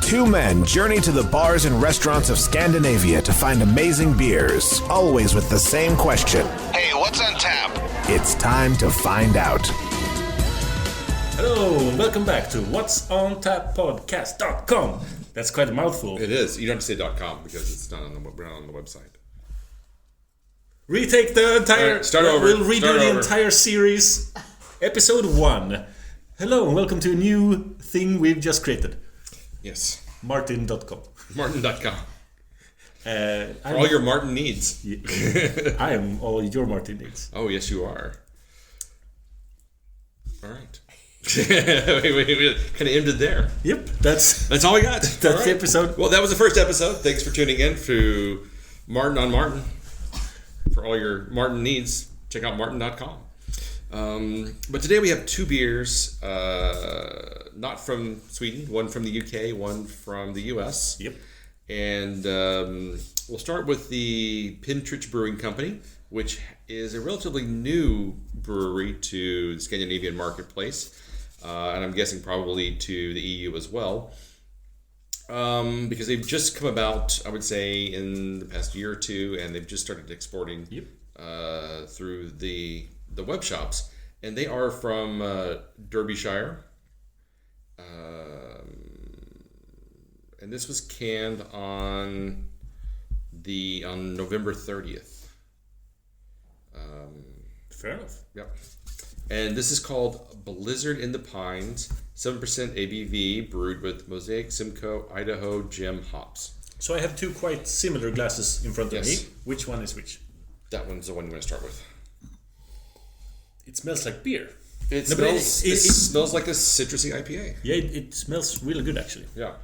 Two men journey to the bars and restaurants of Scandinavia to find amazing beers, always with the same question. Hey, what's on tap? It's time to find out. Hello, and welcome back to What's On Tap Podcast.com. That's quite a mouthful. It is. You don't have to say .com because it's not on we're not on the website. Retake the entire... Right, start over. We'll redo Start the over. entire series. Episode 1. Hello, and welcome to a new thing we've just created. Yes. Martin.com. Martin.com. For For all your Martin needs. I am all your Martin needs. Oh, yes, you are. All right. we kind of ended there. Yep, that's all we got. That's All right. the episode. Well, that was the first episode. Thanks for tuning in to Martin on Martin. For all your Martin needs, check out Martin.com. But today we have two beers, not from Sweden, one from the UK, one from the US. Yep. And we'll start with the Pentrich Brewing Company, which is a relatively new brewery to the Scandinavian marketplace, and I'm guessing probably to the EU as well, because they've just come about, I would say, in the past year or two, and they've just started exporting through the web shops, and they are from Derbyshire, and this was canned on November 30th. Fair enough. Yep. And this is called Blizzard in the Pines, 7% ABV, brewed with Mosaic, Simcoe, Idaho Gem hops. So I have two quite similar glasses in front of Yes. me. Which one is which? That one's the one you want to start with. It smells like beer. It No, but smells. it It smells like a citrusy IPA. Yeah, it smells really good actually. Yeah. A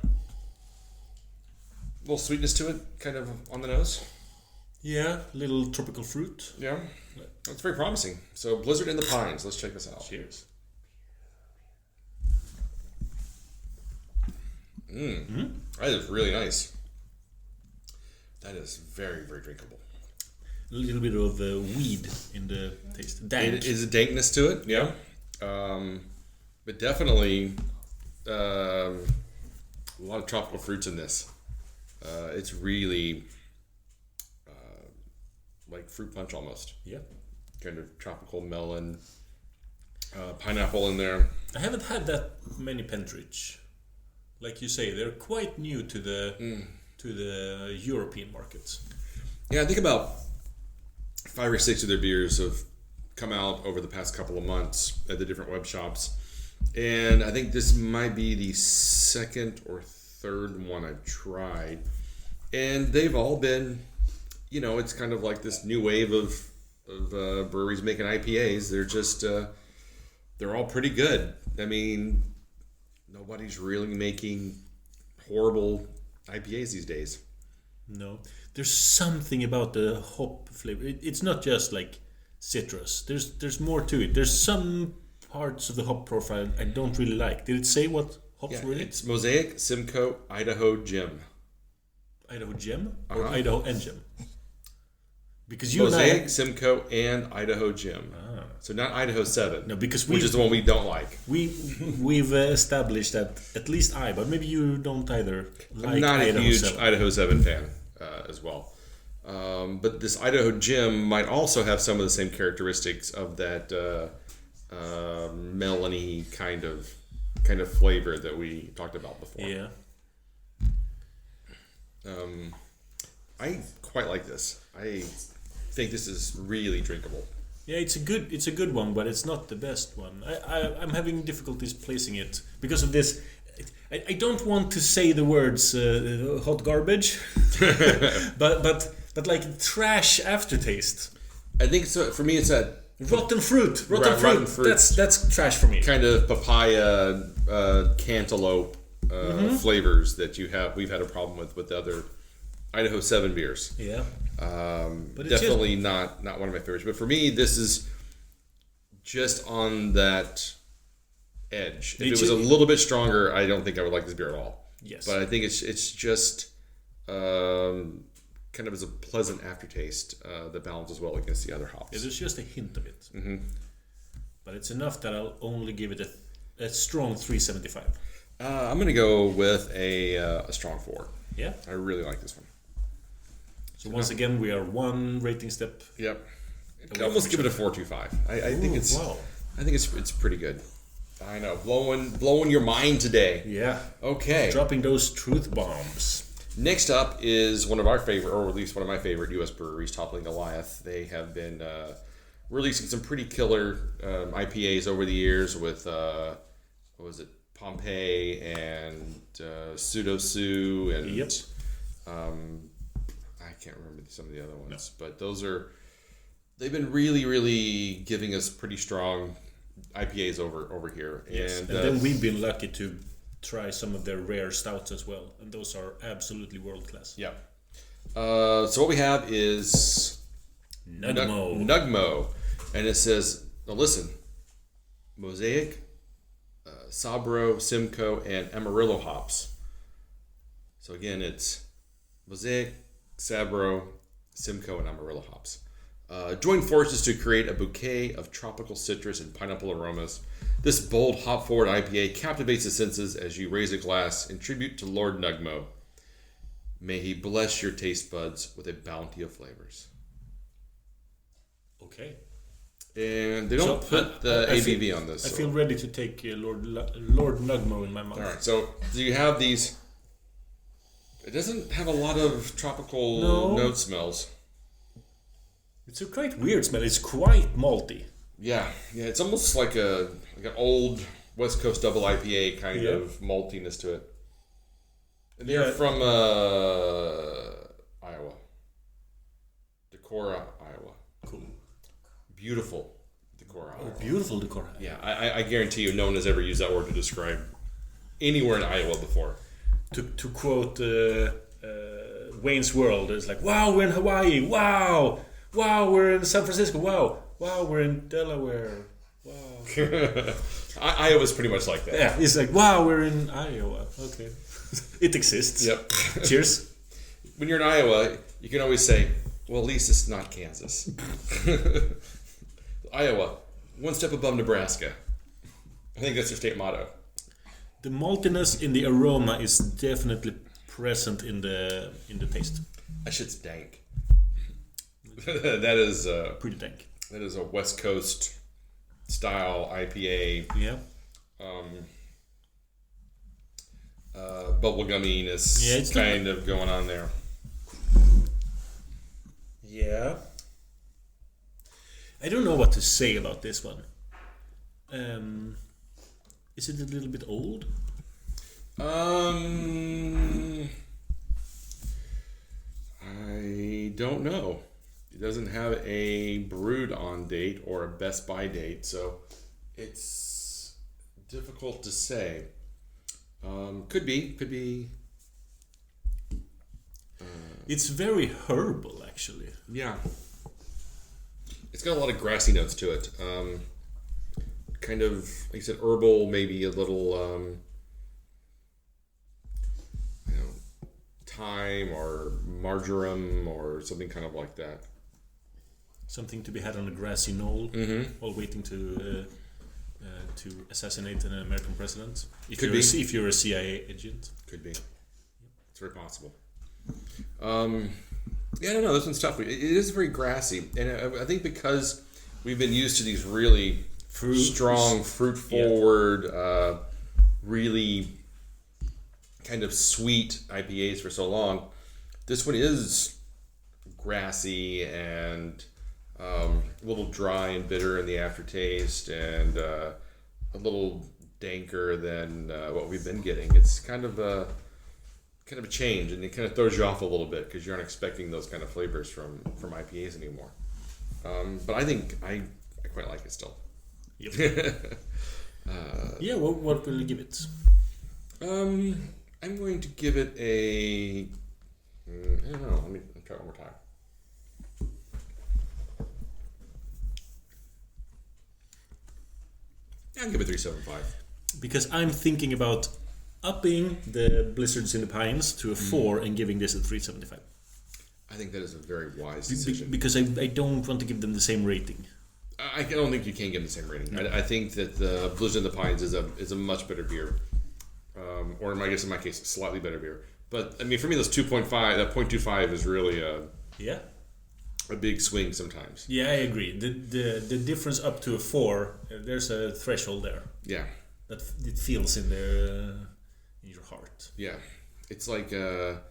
little sweetness to it, kind of on the nose. Yeah, little tropical fruit. Yeah. That's very promising. So Blizzard in the Pines. Let's check this out. Cheers. That is really nice. That is very, very drinkable. A little bit of weed in the taste. Dank. It is a dankness to it, yeah. But definitely a lot of tropical fruits in this. It's really like fruit punch almost. Yeah. Kind of tropical melon, pineapple in there. I haven't had that many Pentrich. Like you say, they're quite new to the European markets. Yeah, I think about 5 or 6 of their beers have come out over the past couple of months at the different web shops. And I think this might be the second or third one I've tried. And they've all been, it's kind of like this new wave of breweries making IPAs. They're just, they're all pretty good. I mean, nobody's really making horrible IPAs these days. No. There's something about the hop flavor. It's not just like citrus. There's more to it. There's some parts of the hop profile I don't really like. Did it say what hops were in it? It's Mosaic, Simcoe, Idaho Gem. Idaho Gem? Or Uh-huh. Idaho and Gem? Because you Mosaic, and I... Simcoe, and Idaho Gem. So not Idaho 7. No, because which is the one we don't like. We've established that, at least I, but maybe you don't either like I'm not Idaho a huge 7. Idaho 7 fan as well. But this Idaho Gem might also have some of the same characteristics of that melony kind of flavor that we talked about before. Yeah. I quite like this. I think this is really drinkable. Yeah, it's a good one, but it's not the best one. I'm having difficulties placing it because of this. I don't want to say the words hot garbage, but like trash aftertaste. I think so. For me, it's a Rotten fruit. Rotten fruit. That's trash for me. kind of papaya, cantaloupe flavors that we've had a problem with the other Idaho 7 beers. Yeah. But it's Definitely not one of my favorites. But for me, this is just on that edge. If it was a little bit stronger, I don't think I would like this beer at all. Yes. But I think it's just kind of as a pleasant aftertaste that balances well against the other hops. Yeah, there's just a hint of it. Mm-hmm. But it's enough that I'll only give it a strong 375. I'm going to go with a strong 4. Yeah. I really like this one. So once again, we are one rating step. Yep. I could almost give it a 4.25. I think it's. Wow. I think it's pretty good. I know, blowing your mind today. Yeah. Okay. Dropping those truth bombs. Next up is one of our favorite, or at least one of my favorite U.S. breweries, Toppling Goliath. They have been releasing some pretty killer IPAs over the years with what was it, Pompeii and Pseudo Sue and Yep. I can't remember some of the other ones, but they've been really, really giving us pretty strong IPAs over here. Yes. And then we've been lucky to try some of their rare stouts as well, and those are absolutely world class. Yeah. So what we have is Nugmo, and it says, now listen, Mosaic, Sabro, Simcoe, and Amarillo hops. So again, it's Mosaic, Sabro, Simcoe, and Amarillo hops. Join forces to create a bouquet of tropical citrus and pineapple aromas. This bold, hop-forward IPA captivates the senses as you raise a glass in tribute to Lord Nugmo. May he bless your taste buds with a bounty of flavors. Okay. And they don't put the ABV on this. I feel ready to take Lord Nugmo in my mouth. All right, so do you have these? It doesn't have a lot of tropical note smells. It's a quite weird smell. It's quite malty. Yeah, it's almost like an old West Coast double IPA kind of maltiness to it. And they're from Iowa. Decorah, Iowa. Cool. Beautiful Decorah, Iowa. Beautiful Decorah. Yeah, I guarantee you no one has ever used that word to describe anywhere in Iowa before. To quote Wayne's World, it's like, wow, we're in Hawaii. Wow, we're in San Francisco. Wow, we're in Delaware. Wow. Iowa's pretty much like that. Yeah, it's like, wow, we're in Iowa. Okay. It exists. Yep. Cheers. When you're in Iowa, you can always say, well, at least it's not Kansas. Iowa, one step above Nebraska. I think that's their state motto. The maltiness in the aroma is definitely present in the taste. That shit's dank. That is pretty dank. That is a West Coast style IPA. Yeah. Bubblegumminess it's kind of going on there. Yeah. I don't know what to say about this one. Is it a little bit old? I don't know. It doesn't have a brewed on date or a best by date, so it's difficult to say. Could be. It's very herbal, actually. Yeah. It's got a lot of grassy notes to it. Kind of, like you said, herbal, maybe a little, thyme or marjoram or something kind of like that. Something to be had on a grassy knoll while waiting to assassinate an American president. If you're a CIA agent. Could be. It's very possible. Yeah, I don't know. This one's tough. It is very grassy, and I think because we've been used to these really strong, fruit-forward, really kind of sweet IPAs for so long, this one is grassy and a little dry and bitter in the aftertaste, and a little danker than what we've been getting. It's kind of a change, and it kind of throws you off a little bit because you aren't expecting those kind of flavors from IPAs anymore. But I think I quite like it still. Yep. Yeah, what will you give it? I'm going to give it a. I don't know. Let me try it one more time. I'll give it 3.75. Because I'm thinking about upping the Blizzards in the Pines to a 4 and giving this a 3.75. I think that is a very wise decision. Because I don't want to give them the same rating. I don't think you can give them the same rating. No. I think that the Blizzard in the Pines is a much better beer. or I guess in my case, slightly better beer. But I mean, for me, those 2.5, that 0.25 is really a big swing sometimes. Yeah, I agree. The difference up to a 4, there's a threshold there. Yeah, that it feels in there in your heart. Yeah, it's like the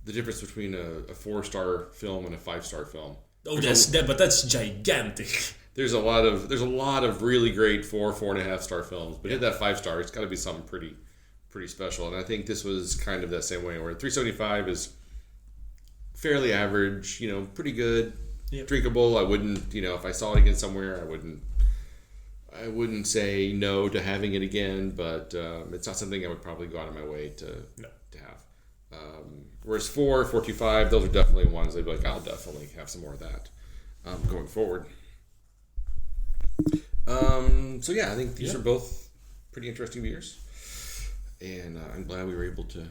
difference between a 4-star film and a 5-star film. Oh, but that's gigantic. There's a lot of really great 4.5 star films, but hit that 5-star, it's got to be something pretty special. And I think this was kind of that same way, where 375 is fairly average, pretty good, drinkable. I wouldn't, if I saw it again somewhere, I wouldn't say no to having it again, but it's not something I would probably go out of my way to have. Whereas 4.25, those are definitely ones I'd be like, I'll definitely have some more of that going forward. So yeah, I think these are both pretty interesting beers, and I'm glad we were able to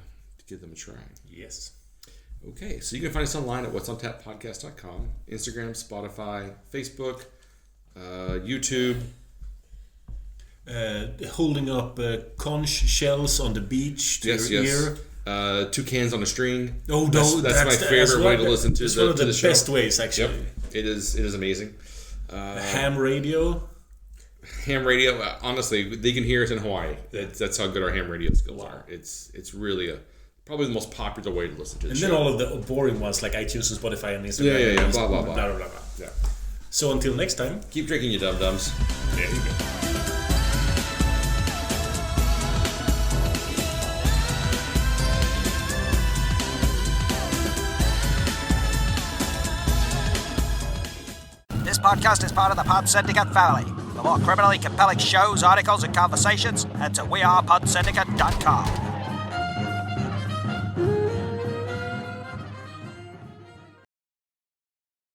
give them a try. Yes. Okay, so you can find us online at whatsontappodcast.com, Instagram, Spotify, Facebook, YouTube. Holding up conch shells on the beach to your ear. 2 cans on a string. Oh no, that's my favorite way to listen to it's the one of the show. best ways, actually. Yep, it is amazing. Ham radio. Ham radio. Honestly, they can hear us in Hawaii. That's how good our ham radio skills are. It's really probably the most popular way to listen to the show. And then all of the boring ones like iTunes and Spotify and Instagram. Yeah. Blah blah blah. Blah blah blah. Yeah. So until next time, keep drinking, you dum dums. There you go. This podcast is part of the Pod Syndicate family. For more criminally compelling shows, articles, and conversations, head to wearepodsyndicate.com.